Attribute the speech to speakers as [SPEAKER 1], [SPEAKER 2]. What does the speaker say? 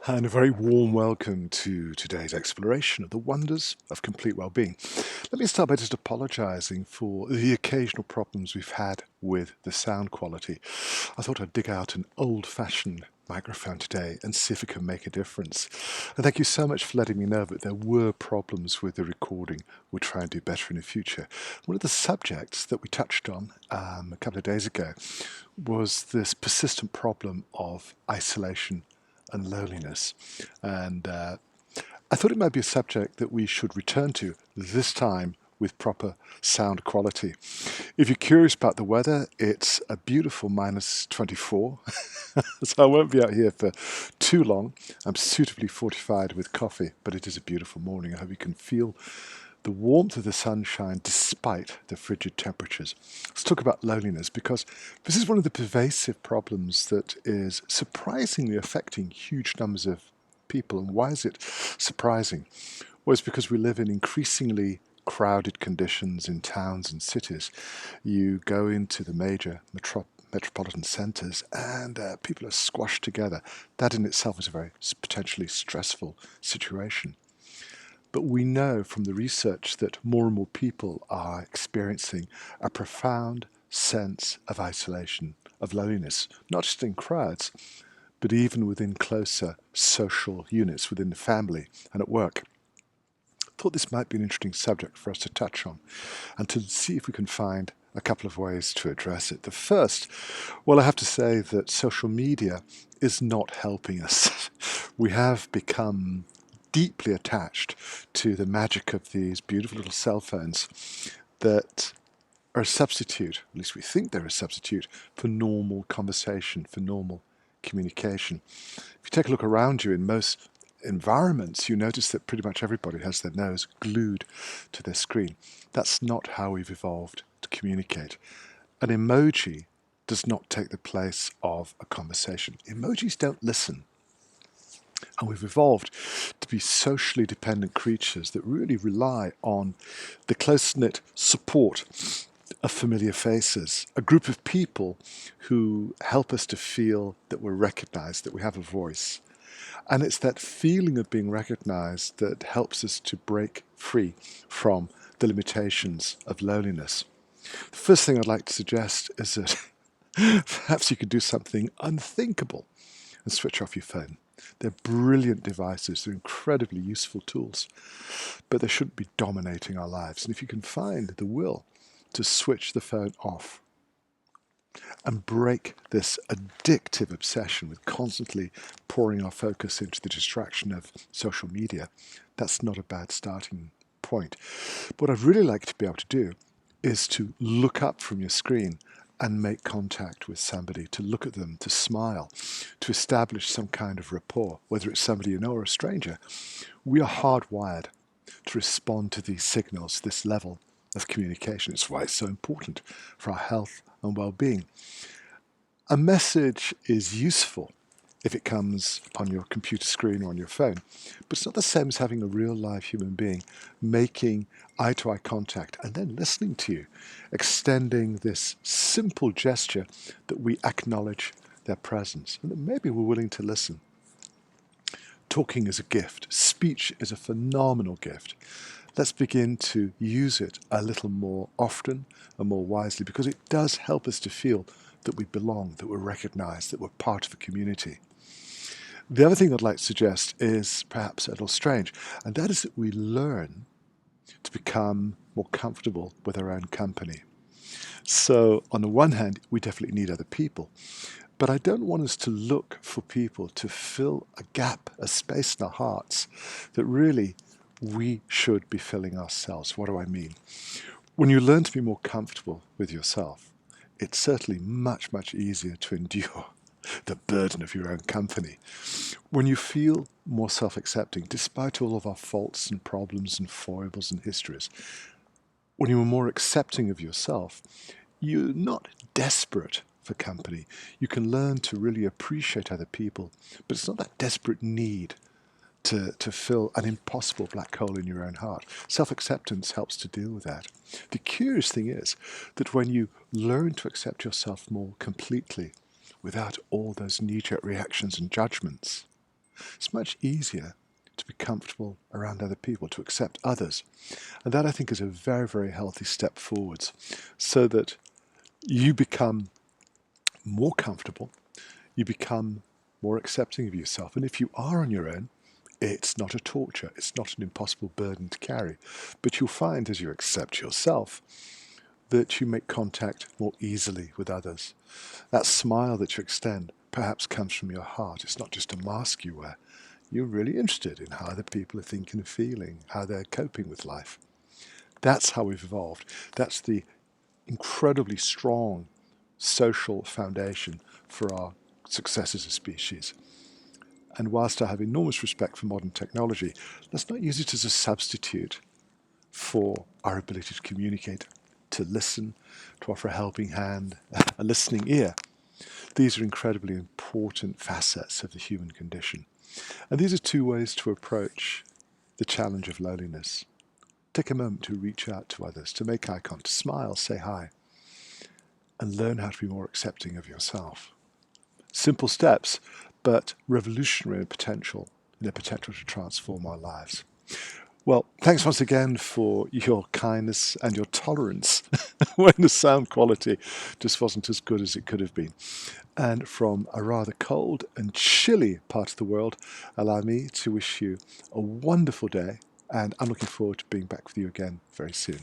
[SPEAKER 1] And a very warm welcome to today's exploration of the wonders of complete well-being. Let me start by just apologizing for the occasional problems we've had with the sound quality. I thought I'd dig out an old-fashioned microphone today and see if it can make a difference. And thank you so much for letting me know that there were problems with the recording. We'll try and do better in the future. One of the subjects that we touched on a couple of days ago was this persistent problem of isolation and loneliness. And I thought it might be a subject that we should return to, this time with proper sound quality. If you're curious about the weather, it's a beautiful -24, so I won't be out here for too long. I'm suitably fortified with coffee, but it is a beautiful morning. I hope you can feel the warmth of the sunshine despite the frigid temperatures. Let's talk about loneliness, because this is one of the pervasive problems that is surprisingly affecting huge numbers of people. And why is it surprising? Well, it's because we live in increasingly crowded conditions in towns and cities. You go into the major metropolitan centres and people are squashed together. That in itself is a very potentially stressful situation. But we know from the research that more and more people are experiencing a profound sense of isolation, of loneliness, not just in crowds, but even within closer social units, within the family and at work. I thought this might be an interesting subject for us to touch on and to see if we can find a couple of ways to address it. The first, well, I have to say that social media is not helping us. We have become deeply attached to the magic of these beautiful little cell phones that are a substitute, at least we think they're a substitute, for normal conversation, for normal communication. If you take a look around you in most environments, you notice that pretty much everybody has their nose glued to their screen. That's not how we've evolved to communicate. An emoji does not take the place of a conversation. Emojis don't listen. And we've evolved to be socially dependent creatures that really rely on the close-knit support of familiar faces, a group of people who help us to feel that we're recognized, that we have a voice. And it's that feeling of being recognized that helps us to break free from the limitations of loneliness. The first thing I'd like to suggest is that perhaps you could do something unthinkable and switch off your phone. They're brilliant devices, they're incredibly useful tools, but they shouldn't be dominating our lives. And if you can find the will to switch the phone off and break this addictive obsession with constantly pouring our focus into the distraction of social media, that's not a bad starting point. But what I'd really like to be able to do is to look up from your screen and make contact with somebody, to look at them, to smile, to establish some kind of rapport, whether it's somebody you know or a stranger. We are hardwired to respond to these signals, this level of communication. It's why it's so important for our health and well-being. A message is useful if it comes on your computer screen or on your phone, but it's not the same as having a real live human being making eye-to-eye contact and then listening to you, extending this simple gesture that we acknowledge their presence and that maybe we're willing to listen. Talking is a gift. Speech is a phenomenal gift. Let's begin to use it a little more often and more wisely, because it does help us to feel that we belong, that we're recognized, that we're part of a community. The other thing I'd like to suggest is perhaps a little strange, and that is that we learn to become more comfortable with our own company. So on the one hand, we definitely need other people, but I don't want us to look for people to fill a gap, a space in our hearts that really we should be filling ourselves. What do I mean? When you learn to be more comfortable with yourself, it's certainly much, much easier to endure the burden of your own company. When you feel more self-accepting, despite all of our faults and problems and foibles and histories, when you are more accepting of yourself, you're not desperate for company. You can learn to really appreciate other people, but it's not that desperate need to fill an impossible black hole in your own heart. Self-acceptance helps to deal with that. The curious thing is that when you learn to accept yourself more completely, without all those knee-jerk reactions and judgments, It's much easier to be comfortable around other people, to accept others. And that, I think, is a very, very healthy step forwards, so that you become more comfortable, you become more accepting of yourself. And if you are on your own, it's not a torture, it's not an impossible burden to carry. But you'll find as you accept yourself that you make contact more easily with others. That smile that you extend perhaps comes from your heart. It's not just a mask you wear. You're really interested in how other people are thinking and feeling, how they're coping with life. That's how we've evolved. That's the incredibly strong social foundation for our success as a species. And whilst I have enormous respect for modern technology, let's not use it as a substitute for our ability to communicate, to listen, to offer a helping hand, a listening ear. These are incredibly important facets of the human condition. And these are two ways to approach the challenge of loneliness. Take a moment to reach out to others, to make eye contact, smile, say hi, and learn how to be more accepting of yourself. Simple steps, but revolutionary in their potential to transform our lives. Well, thanks once again for your kindness and your tolerance when the sound quality just wasn't as good as it could have been. And from a rather cold and chilly part of the world, allow me to wish you a wonderful day, and I'm looking forward to being back with you again very soon.